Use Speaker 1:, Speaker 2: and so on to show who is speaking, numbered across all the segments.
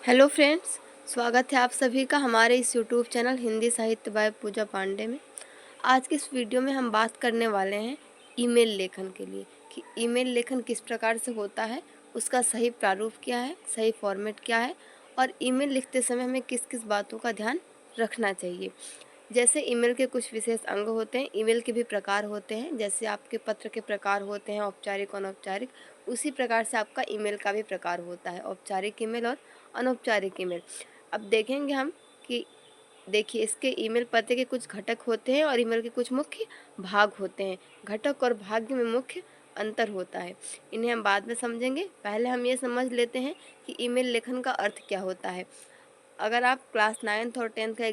Speaker 1: Hello friends, स्वागत है आप सभी का हमारे इस यूट्यूब चैनल हिंदी साहित्य बाय पूजा पांडे में। आज की इस वीडियो में हम बात करने वाले हैं ईमेल लेखन के लिए कि ईमेल लेखन किस प्रकार से होता है, उसका सही प्रारूप क्या है, सही फॉर्मेट क्या है और ईमेल लिखते समय हमें किस किस बातों का ध्यान रखना चाहिए। जैसे ईमेल के कुछ विशेष अंग होते हैं, ईमेल के भी प्रकार होते हैं। जैसे आपके पत्र के प्रकार होते हैं औपचारिक, अनौपचारिक, उसी प्रकार से आपका ईमेल का भी प्रकार होता है, औपचारिक ईमेल और अनौपचारिक ईमेल। अब देखेंगे हम कि देखिए इसके ईमेल पते के कुछ घटक होते हैं और ईमेल के कुछ मुख्य भाग होते हैं। घटक और भाग में मुख्य अंतर होता है, इन्हें हम बाद में समझेंगे। पहले हम ये समझ लेते हैं कि ईमेल लेखन का अर्थ क्या होता है। अगर आप क्लास 9th और 10th का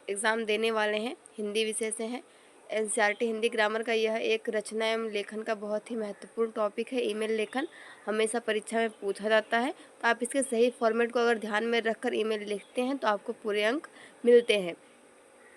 Speaker 1: एग्ज़ाम देने वाले हैं, हिंदी विषय से हैं, एनसीईआरटी हिंदी ग्रामर का यह एक रचना एवं लेखन का बहुत ही महत्वपूर्ण टॉपिक है। ईमेल लेखन हमेशा परीक्षा में पूछा जाता है, तो आप इसके सही फॉर्मेट को अगर ध्यान में रखकर ईमेल लिखते हैं तो आपको पूरे अंक मिलते हैं।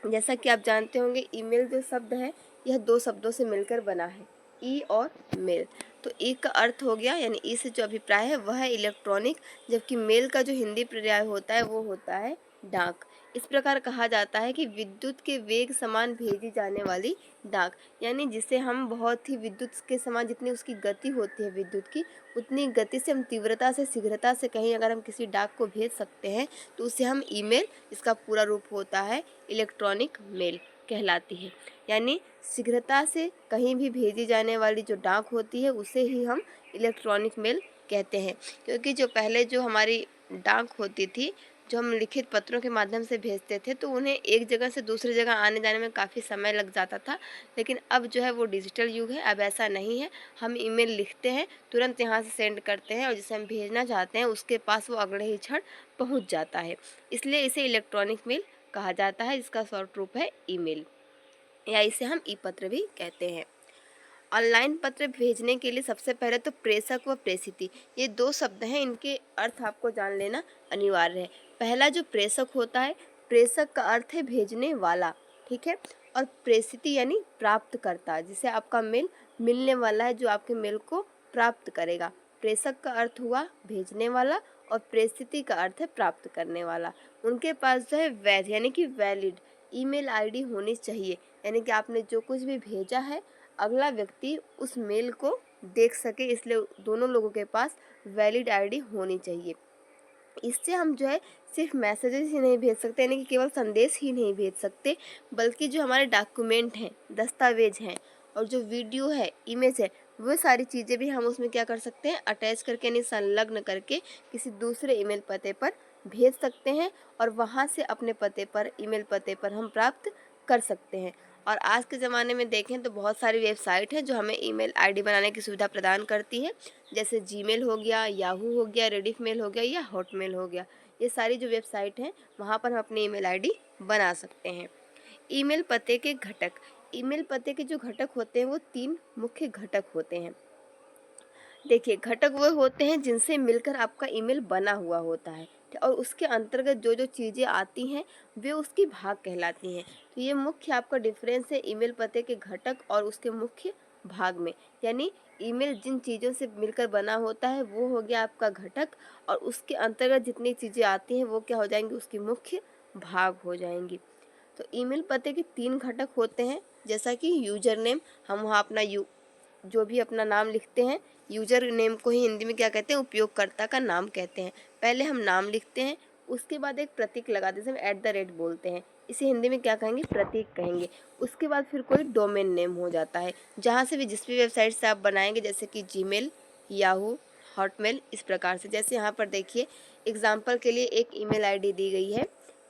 Speaker 1: जैसा कि आप जानते होंगे, ईमेल जो शब्द है यह दो शब्दों से मिलकर बना है, ई और मेल। तो ई का अर्थ हो गया, यानी ई से जो अभिप्राय है वह है इलेक्ट्रॉनिक, जबकि मेल का जो हिंदी पर्याय होता है वो होता है डाक। इस प्रकार कहा जाता है कि विद्युत के वेग समान भेजी जाने वाली डाक, यानी जिसे हम बहुत ही विद्युत के समान, जितनी उसकी गति होती है विद्युत की, उतनी गति से हम तीव्रता से, शीघ्रता से कहीं अगर हम किसी डाक को भेज सकते हैं तो उसे हम ईमेल, इसका पूरा रूप होता है इलेक्ट्रॉनिक मेल कहलाती है। यानी शीघ्रता से कहीं भी भेजी जाने वाली जो डाक होती है उसे ही हम इलेक्ट्रॉनिक मेल कहते हैं। क्योंकि जो पहले जो हमारी डाक होती थी, जो हम लिखित पत्रों के माध्यम से भेजते थे, तो उन्हें एक जगह से दूसरी जगह आने जाने में काफ़ी समय लग जाता था। लेकिन अब जो है वो डिजिटल युग है, अब ऐसा नहीं है। हम ईमेल लिखते हैं, तुरंत यहाँ से सेंड करते हैं और जिसे हम भेजना चाहते हैं उसके पास वो अगले ही क्षण पहुँच जाता है। इसलिए इसे इलेक्ट्रॉनिक मेल कहा जाता है, जिसका शॉर्ट रूप है ईमेल, या इसे हम ई पत्र भी कहते हैं। ऑनलाइन पत्र भेजने के लिए सबसे पहले तो प्रेषक व प्रेषिती, ये दो शब्द हैं, इनके अर्थ आपको जान लेना अनिवार्य है। पहला जो प्रेषक होता है, प्रेषक का अर्थ है भेजने वाला, ठीक है। और प्रेषिती यानी प्राप्तकर्ता, जिसे आपका मेल मिलने वाला है, जो आपके मेल को प्राप्त करेगा। प्रेषक का अर्थ हुआ भेजने वाला और प्रेषिती का अर्थ है प्राप्त करने वाला। उनके पास जो है वैध यानी कि वैलिड ईमेल आईडी होनी चाहिए, यानी कि आपने जो कुछ भी भेजा है अगला व्यक्ति उस मेल को देख सके, इसलिए दोनों लोगों के पास वैलिड आईडी होनी चाहिए। इससे हम जो है सिर्फ मैसेजेस ही नहीं भेज सकते, यानी कि केवल संदेश ही नहीं भेज सकते, बल्कि जो हमारे डॉक्यूमेंट हैं, दस्तावेज हैं और जो वीडियो है, इमेज है, वो सारी चीज़ें भी हम उसमें क्या कर सकते हैं, अटैच करके यानी संलग्न करके किसी दूसरे ईमेल पते पर भेज सकते हैं और वहाँ से अपने पते पर, ईमेल पते पर हम प्राप्त कर सकते हैं। और आज के ज़माने में देखें तो बहुत सारी वेबसाइट है जो हमें ईमेल आईडी बनाने की सुविधा प्रदान करती है। जैसे जीमेल हो गया, याहू हो गया, रेडिफ मेल हो गया या हॉटमेल हो गया। ये सारी जो वेबसाइट हैं वहाँ पर हम अपनी ईमेल आईडी बना सकते हैं। ईमेल पते के घटक, ईमेल पते के जो घटक होते हैं वो 3 मुख्य घटक होते हैं। देखिए, घटक वो होते हैं जिनसे मिलकर आपका ईमेल बना हुआ होता है और उसके अंतर्गत जो जो चीज़ें आती हैं वे उसकी भाग कहलाती हैं। तो ये मुख्य आपका डिफरेंस है ईमेल पते के घटक और उसके मुख्य भाग में। यानी ईमेल जिन चीज़ों से मिलकर बना होता है वो हो गया आपका घटक, और उसके अंतर्गत जितनी चीज़ें आती हैं वो क्या हो जाएंगी, उसकी मुख्य भाग हो जाएंगी। तो ईमेल पते के 3 घटक होते हैं, जैसा कि यूजर नेम, हम वहाँ अपना जो भी अपना नाम लिखते हैं, यूजर नेम को ही हिंदी में क्या कहते हैं, उपयोगकर्ता का नाम कहते हैं। पहले हम नाम लिखते हैं, उसके बाद एक प्रतीक लगा देते हैं, @ बोलते हैं, इसे हिंदी में क्या कहेंगे, प्रतीक कहेंगे। उसके बाद फिर कोई डोमेन नेम हो जाता है, जहाँ से भी जिस भी वेबसाइट से आप बनाएंगे, जैसे कि जीमेल, याहू, हॉटमेल, इस प्रकार से। जैसे यहाँ पर देखिए एग्जाम्पल के लिए एक ईमेल आईडी दी गई है,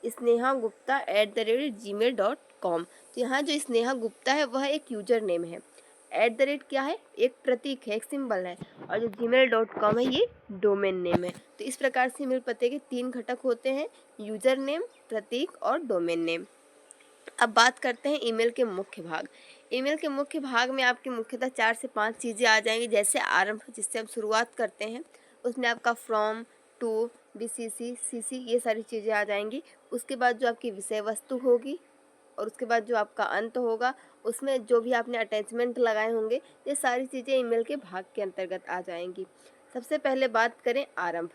Speaker 1: snehagupta@gmail.com। तो यहाँ जो स्नेहा गुप्ता है वह एक यूजर नेम है, @ क्या है, एक प्रतीक है, एक सिंबल है, और जो gmail.com है ये डोमेन नेम है। तो इस प्रकार से ईमेल पते के 3 घटक होते हैं, यूजर नेम, प्रतीक और डोमेन नेम। अब बात करते हैं ईमेल के मुख्य भाग। ईमेल के मुख्य भाग में आपकी मुख्यतः 4 से 5 चीज़ें आ जाएंगी। जैसे आरंभ, जिससे हम शुरुआत करते हैं, उसमें आपका फ्रॉम, टू, बीसीसी, सीसी, ये सारी चीज़ें आ जाएंगी। उसके बाद जो आपकी विषय वस्तु होगी और उसके बाद जो आपका अंत होगा, उसमें जो भी आपने अटैचमेंट लगाए होंगे, ये सारी चीज़ें ईमेल के भाग के अंतर्गत आ जाएंगी। सबसे पहले बात करें आरंभ।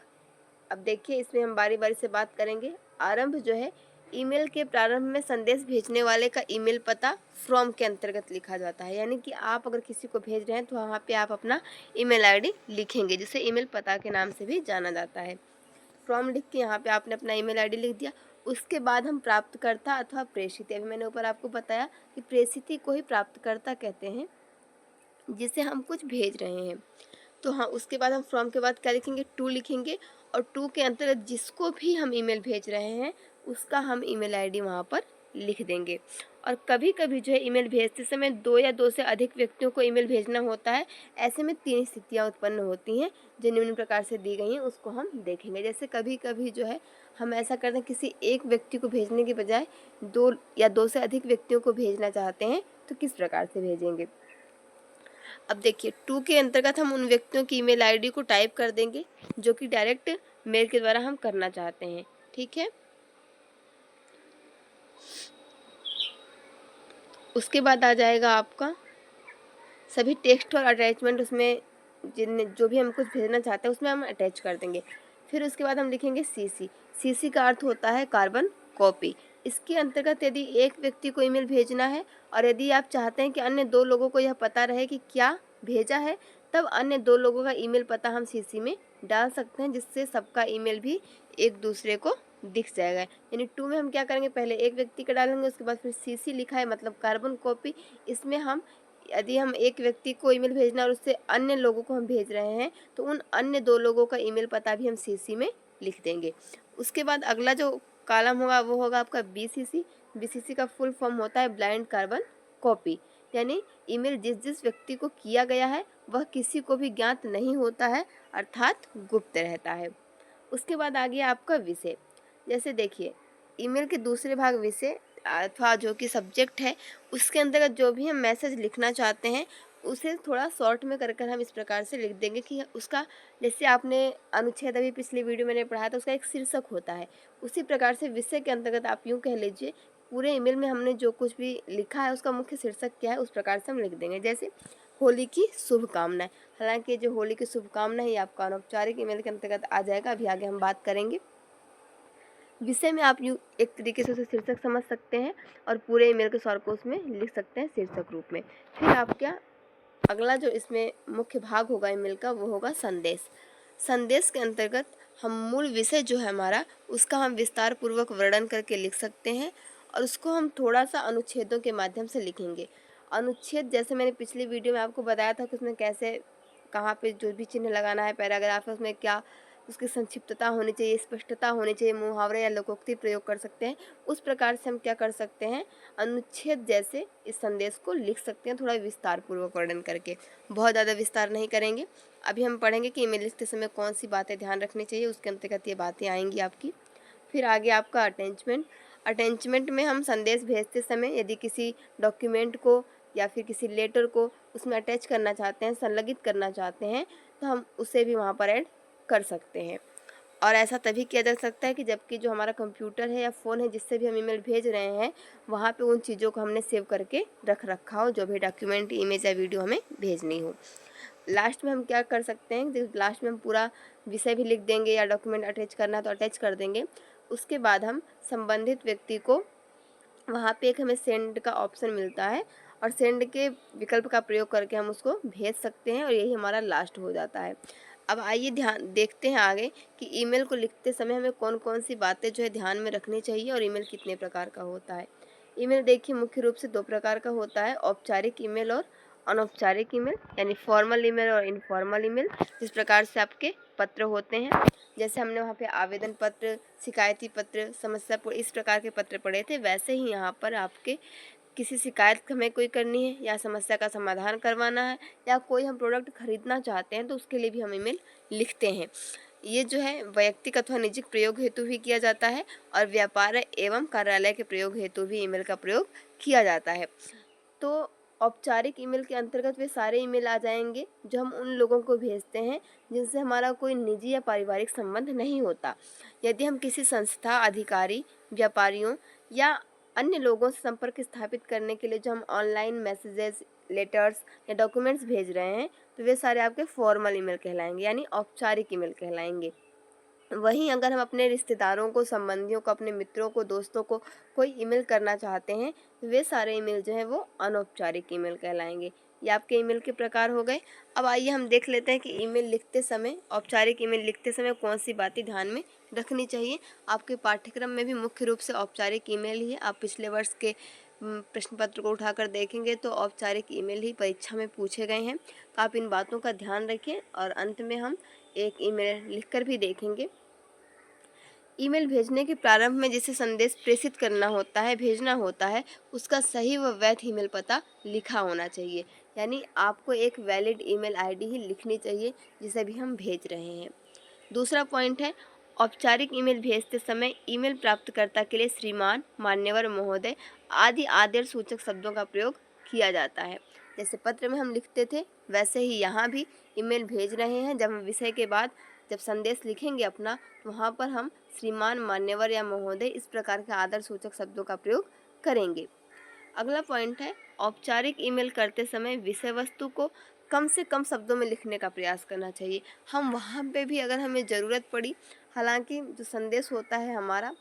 Speaker 1: अब देखिए इसमें हम बारी बारी से बात करेंगे। आरंभ जो है, ईमेल के प्रारंभ में संदेश भेजने वाले का ईमेल पता फ्रॉम के अंतर्गत लिखा जाता है। यानी कि आप अगर किसी को भेज रहे हैं तो वहाँ पे आप अपना ईमेल आईडी लिखेंगे, जिसे ईमेल पता के नाम से भी जाना जाता है। फ्रॉम लिख के यहाँ पे आपने अपना ईमेल आईडी लिख दिया। उसके बाद हम प्राप्तकर्ता अथवा प्रेषित, अभी मैंने ऊपर आपको बताया कि प्रेषित को ही प्राप्तकर्ता कहते हैं, जिसे हम कुछ भेज रहे हैं। तो हाँ, उसके बाद हम फ्रॉम के बाद क्या लिखेंगे, टू लिखेंगे, और टू के अंतर्गत जिसको भी हम ईमेल भेज रहे हैं उसका हम ईमेल आईडी वहाँ पर लिख देंगे। और कभी कभी जो है ईमेल भेजते समय दो या दो से अधिक व्यक्तियों को ईमेल भेजना होता है। ऐसे में तीन स्थितियाँ उत्पन्न होती हैं जो निम्न प्रकार से दी गई हैं, उसको हम देखेंगे। जैसे कभी कभी जो है हम ऐसा करते हैं, किसी एक व्यक्ति को भेजने के बजाय दो या दो से अधिक व्यक्तियों को भेजना चाहते हैं, तो किस प्रकार से भेजेंगे। अब देखिए, टू के अंतर्गत हम उन व्यक्तियों की ईमेल आईडी को टाइप कर देंगे जो कि डायरेक्ट मेल के द्वारा हम करना चाहते हैं। ठीक है, उसके बाद आ जाएगा आपका सभी टेक्स्ट और अटैचमेंट, उसमें जिन जो भी हम कुछ भेजना चाहते हैं उसमें हम अटैच कर देंगे। फिर उसके बाद हम लिखेंगे सीसी। सीसी का अर्थ होता है कार्बन कॉपी। इसके अंतर्गत यदि एक व्यक्ति को ईमेल भेजना है और यदि आप चाहते हैं कि अन्य दो लोगों को यह पता रहे कि क्या भेजा है, तब अन्य दो लोगों का ईमेल पता हम सीसी में डाल सकते हैं, जिससे सबका ईमेल भी एक दूसरे को दिख जाएगा। यानी टू में हम क्या करेंगे, पहले एक व्यक्ति का डालेंगे, उसके बाद फिर सीसी लिखा है मतलब कार्बन कॉपी। इसमें हम यदि हम एक व्यक्ति को ईमेल भेजना और उससे अन्य लोगों को हम भेज रहे हैं, तो उन अन्य दो लोगों का ईमेल पता भी हम सीसी में लिख देंगे। उसके बाद अगला जो कॉलम होगा वो होगा आपका बीसीसी। बीसीसी का फुल फॉर्म होता है ब्लाइंड कार्बन कॉपी। यानी ईमेल जिस जिस व्यक्ति को किया गया है वह किसी को भी ज्ञात नहीं होता है, अर्थात गुप्त रहता है। उसके बाद आ गया आपका विषय। जैसे देखिए, ईमेल के दूसरे भाग विषय अथवा जो कि सब्जेक्ट है, उसके अंतर्गत जो भी हम मैसेज लिखना चाहते हैं उसे थोड़ा शॉर्ट में कर कर हम इस प्रकार से लिख देंगे कि उसका, जैसे आपने अनुच्छेद अभी पिछली वीडियो मैंने पढ़ाया था, उसका एक शीर्षक होता है। उसी प्रकार से विषय के अंतर्गत आप यूँ कह लीजिए, पूरे ईमेल में हमने जो कुछ भी लिखा है उसका मुख्य शीर्षक क्या है, उस प्रकार से हम लिख देंगे। जैसे होली की शुभकामनाएं। हालांकि जो होली की शुभकामनाएं ही आपका अनौपचारिक ईमेल के अंतर्गत आ जाएगा, अभी आगे हम बात करेंगे। विषय में आप यूँ एक तरीके से उसे शीर्षक समझ सकते हैं और पूरे ईमेल के स्वर को उसमें लिख सकते हैं शीर्षक रूप में। फिर आप क्या, अगला जो इसमें मुख्य भाग होगा ईमेल का वो होगा संदेश। संदेश के अंतर्गत हम मूल विषय जो है हमारा, उसका हम विस्तार पूर्वक वर्णन करके लिख सकते हैं और उसको हम थोड़ा सा अनुच्छेदों के माध्यम से लिखेंगे। अनुच्छेद जैसे मैंने पिछली वीडियो में आपको बताया था कि उसमें कैसे कहाँ पे जो भी चिन्ह लगाना है, पैराग्राफ है, उसमें क्या उसकी संक्षिप्तता होनी चाहिए, स्पष्टता होनी चाहिए, मुहावरे या लोकोक्ति प्रयोग कर सकते हैं। उस प्रकार से हम क्या कर सकते हैं, अनुच्छेद जैसे इस संदेश को लिख सकते हैं, थोड़ा विस्तार पूर्वक वर्णन करके। बहुत ज़्यादा विस्तार नहीं करेंगे। अभी हम पढ़ेंगे कि ईमेल लिखते समय कौन सी बातें ध्यान रखनी चाहिए, उसके अंतर्गत ये बातें आएंगी आपकी। फिर आगे आपका अटैचमेंट। अटैचमेंट में हम संदेश भेजते समय यदि किसी डॉक्यूमेंट को या फिर किसी लेटर को उसमें अटैच करना चाहते हैं, संलग्नित करना चाहते हैं, तो हम उसे भी वहाँ पर ऐड कर सकते हैं। और ऐसा तभी किया जा सकता है कि जबकि जो हमारा कंप्यूटर है या फ़ोन है जिससे भी हम ईमेल भेज रहे हैं, वहाँ पे उन चीज़ों को हमने सेव करके रख रखा हो, जो भी डॉक्यूमेंट, इमेज या वीडियो हमें भेजनी हो। लास्ट में हम क्या कर सकते हैं, लास्ट में हम पूरा विषय भी लिख देंगे या डॉक्यूमेंट अटैच करना है तो अटैच कर देंगे। उसके बाद हम संबंधित व्यक्ति को, वहाँ पे एक हमें सेंड का ऑप्शन मिलता है और सेंड के विकल्प का प्रयोग करके हम उसको भेज सकते हैं और यही हमारा लास्ट हो जाता है। अब आइए ध्यान देखते हैं आगे कि ईमेल को लिखते समय हमें कौन कौन सी बातें जो है ध्यान में रखनी चाहिए और ईमेल कितने प्रकार का होता है। ईमेल देखिए मुख्य रूप से दो प्रकार का होता है, औपचारिक ईमेल और अनौपचारिक ईमेल, यानी फॉर्मल ईमेल और इनफॉर्मल ईमेल। जिस प्रकार से आपके पत्र होते हैं, जैसे हमने वहाँ पे आवेदन पत्र, शिकायती पत्र, समस्या इस प्रकार के पत्र पढ़े थे, वैसे ही यहाँ पर आपके किसी शिकायत हमें कोई करनी है या समस्या का समाधान करवाना है या कोई हम प्रोडक्ट खरीदना चाहते हैं तो उसके लिए भी हम ईमेल लिखते हैं। ये जो है वैयक्तिक अथवा निजी प्रयोग हेतु भी किया जाता है और व्यापार एवं कार्यालय के प्रयोग हेतु भी ईमेल का प्रयोग किया जाता है। तो औपचारिक ईमेल के अंतर्गत वे सारे ईमेल आ जाएंगे जो हम उन लोगों को भेजते हैं जिनसे हमारा कोई निजी या पारिवारिक संबंध नहीं होता। यदि हम किसी संस्था, अधिकारी, व्यापारियों या अन्य लोगों से संपर्क स्थापित करने के लिए जो हम ऑनलाइन मैसेजेस, लेटर्स या डॉक्यूमेंट्स भेज रहे हैं, तो वे सारे आपके फॉर्मल ईमेल कहलाएंगे, यानी औपचारिक ईमेल कहलाएंगे। वहीं अगर हम अपने रिश्तेदारों को, संबंधियों को, अपने मित्रों को, दोस्तों को कोई ईमेल करना चाहते हैं, वे सारे ईमेल जो है वो अनौपचारिक ईमेल कहलाएंगे। ये आपके ईमेल के प्रकार हो गए। अब आइए हम देख लेते हैं कि ईमेल लिखते समय, औपचारिक ईमेल लिखते समय कौन सी बातें ध्यान में रखनी चाहिए। आपके पाठ्यक्रम में भी मुख्य रूप से औपचारिक ईमेल ही है। आप पिछले वर्ष के प्रश्न पत्र को उठाकर देखेंगे तो औपचारिक ईमेल ही परीक्षा में पूछे गए हैं। तो आप इन बातों का ध्यान रखें और अंत में हम एक ईमेल लिखकर भी देखेंगे। ईमेल भेजने के प्रारंभ में जिसे संदेश प्रेषित करना होता है, भेजना होता है, उसका सही व वैध ईमेल पता लिखा होना चाहिए। यानी आपको एक वैलिड ईमेल आईडी ही लिखनी चाहिए जिसे भी हम भेज रहे हैं। दूसरा पॉइंट है, औपचारिक ईमेल भेजते समय ईमेल प्राप्तकर्ता के लिए श्रीमान, मान्यवर, महोदय आदि आदर सूचक शब्दों का प्रयोग किया जाता है। जैसे पत्र में हम लिखते थे वैसे ही यहाँ भी ईमेल भेज रहे हैं। जब हम विषय के बाद जब संदेश लिखेंगे अपना, तो वहाँ पर हम श्रीमान, मान्यवर या महोदय इस प्रकार के आदर सूचक शब्दों का प्रयोग करेंगे। अगला पॉइंट है, औपचारिक ईमेल करते समय विषय वस्तु को कम से कम शब्दों में लिखने का प्रयास करना चाहिए। हम वहाँ पे भी अगर हमें ज़रूरत पड़ी, हालांकि जो संदेश होता है हमारा,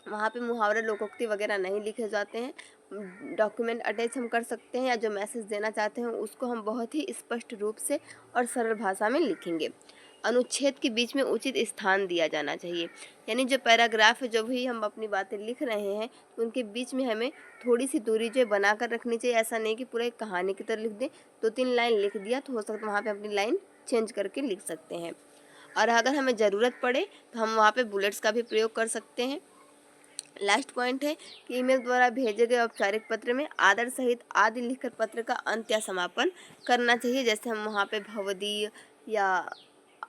Speaker 1: वहाँ पे मुहावरे, लोकोक्ति वगैरह नहीं लिखे जाते हैं। डॉक्यूमेंट अटैच हम कर सकते हैं या जो मैसेज देना चाहते हैं उसको हम बहुत ही स्पष्ट रूप से और सरल भाषा में लिखेंगे। अनुच्छेद के बीच में उचित स्थान दिया जाना चाहिए। यानी जो पैराग्राफ है, जो भी हम अपनी बातें लिख रहे हैं, तो उनके बीच में हमें थोड़ी सी दूरी जो बना कर रखनी चाहिए। ऐसा नहीं कि पूरा एक कहानी की तरह लिख दें, 2-3 लाइन लिख दिया तो हो सकता है वहाँ पे अपनी लाइन चेंज करके लिख सकते हैं। और अगर हमें ज़रूरत पड़े तो हम वहाँ पे बुलेट्स का भी प्रयोग कर सकते हैं। लास्ट पॉइंट है कि ईमेल द्वारा भेजे गए औपचारिक पत्र में आदर सहित आदि लिखकर पत्र का अंत या समापन करना चाहिए। जैसे हम वहाँ पे भवदीय या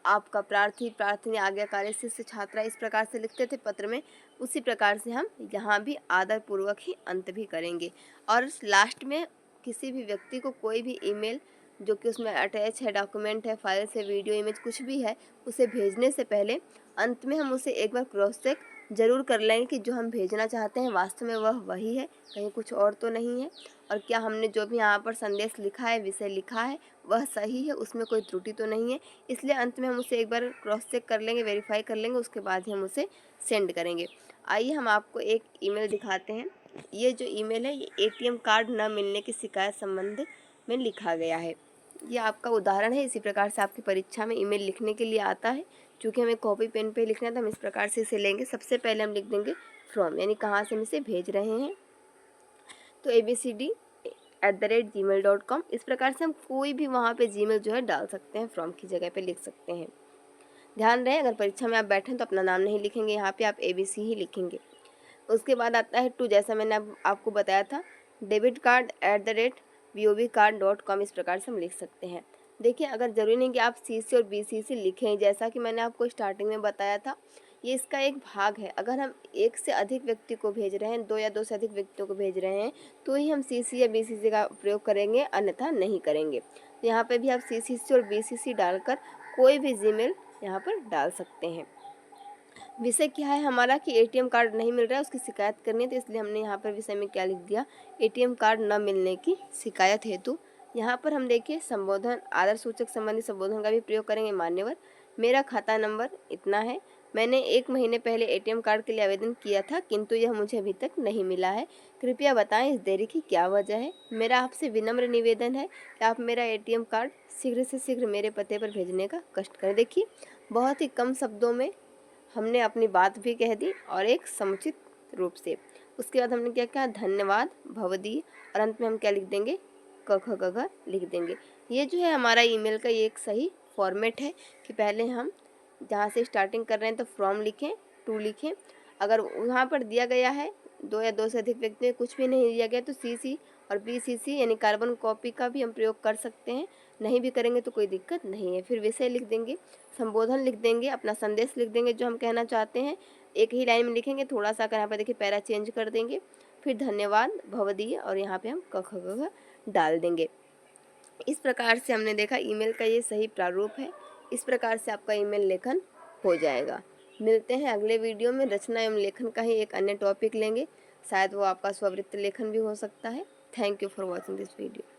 Speaker 1: आपका प्रार्थी, प्रार्थनी, आज्ञाकारी, शिष्य, छात्रा इस प्रकार से लिखते थे पत्र में, उसी प्रकार से हम यहाँ भी आदर पूर्वक ही अंत भी करेंगे। और लास्ट में किसी भी व्यक्ति को कोई भी ईमेल जो कि उसमें अटैच है, डॉक्यूमेंट है, फाइल्स है, वीडियो, इमेज कुछ भी है, उसे भेजने से पहले अंत में हम उसे एक बार क्रॉस चेक ज़रूर कर लेंगे कि जो हम भेजना चाहते हैं वास्तव में वह वही है, कहीं कुछ और तो नहीं है, और क्या हमने जो भी यहाँ पर संदेश लिखा है, विषय लिखा है, वह सही है, उसमें कोई त्रुटि तो नहीं है। इसलिए अंत में हम उसे एक बार क्रॉस चेक कर लेंगे, वेरीफाई कर लेंगे, उसके बाद ही हम उसे सेंड करेंगे। आइए हम आपको एक ईमेल दिखाते हैं। ये जो ईमेल है, ये ATM कार्ड न मिलने की शिकायत संबंध में लिखा गया है। ये आपका उदाहरण है। इसी प्रकार से आपकी परीक्षा में ईमेल लिखने के लिए आता है। चूँकि हमें कॉपी पेन पे लिखना है तो हम इस प्रकार से इसे लेंगे। सबसे पहले हम लिख देंगे फ्रॉम, यानी कहाँ से हम इसे भेज रहे हैं। तो abcd@gmail.com इस प्रकार से हम कोई भी वहाँ पे जीमेल जो है डाल सकते हैं, फ्रॉम की जगह पे लिख सकते हैं। ध्यान रहे, अगर परीक्षा में आप बैठें तो अपना नाम नहीं लिखेंगे, यहाँ पे आप ABC ही लिखेंगे। उसके बाद आता है टू, जैसा मैंने आपको बताया था, debitcard@bobcard.com इस प्रकार से हम लिख सकते हैं। देखिए, अगर ज़रूरी नहीं कि आप CC और BCC लिखें, जैसा कि मैंने आपको स्टार्टिंग में बताया था, ये इसका एक भाग है। अगर हम एक से अधिक व्यक्ति को भेज रहे हैं, 2 या 2 से अधिक व्यक्तियों को भेज रहे हैं, तो ही हम CC या BCC का प्रयोग करेंगे, अन्यथा नहीं करेंगे। तो यहाँ पे भी आप CC और BCC डालकर कोई भी जीमेल यहाँ पर डाल सकते हैं। विषय क्या है हमारा कि ATM कार्ड नहीं मिल रहा है, उसकी शिकायत करनी है, तो इसलिए हमने यहाँ पर विषय में क्या लिख दिया, ATM कार्ड न मिलने की शिकायत हेतु। यहाँ पर हम देखिए संबोधन, आदर सूचक संबंधी संबोधन का भी प्रयोग करेंगे। मान्यवर, मेरा खाता नंबर इतना है, मैंने 1 महीने पहले ATM कार्ड के लिए आवेदन किया था, किंतु यह मुझे अभी तक नहीं मिला है। कृपया बताएं इस देरी की क्या वजह है। मेरा आपसे विनम्र निवेदन है कि आप मेरा ATM कार्ड शीघ्र से शीघ्र मेरे पते पर भेजने का कष्ट करें। देखिए, बहुत ही कम शब्दों में हमने अपनी बात भी कह दी और एक समुचित रूप से। उसके बाद हमने क्या कहा, धन्यवाद, भवदीय, और अंत में हम क्या लिख देंगे, क ख ग घ लिख देंगे। ये जो है हमारा ईमेल का ये एक सही फॉर्मेट है कि पहले हम जहाँ से स्टार्टिंग कर रहे हैं तो फ्रॉम लिखें, टू लिखें। अगर वहाँ पर दिया गया है 2 या 2 से अधिक व्यक्ति में कुछ भी नहीं दिया गया तो CC और BCC यानी कार्बन कॉपी का भी हम प्रयोग कर सकते हैं। नहीं भी करेंगे तो कोई दिक्कत नहीं है। फिर विषय लिख देंगे, संबोधन लिख देंगे, अपना संदेश लिख देंगे जो हम कहना चाहते हैं, एक ही लाइन में लिखेंगे। थोड़ा सा अगर यहाँ पर देखिए पैरा चेंज कर देंगे, फिर धन्यवाद, भवदीय, और यहाँ पे हम क ख ग घ डाल देंगे। इस प्रकार से हमने देखा ईमेल का ये सही प्रारूप है। इस प्रकार से आपका ईमेल लेखन हो जाएगा। मिलते हैं अगले वीडियो में। रचना एवं लेखन का ही एक अन्य टॉपिक लेंगे, शायद वो आपका स्ववृत्त लेखन भी हो सकता है। Thank you for watching this video.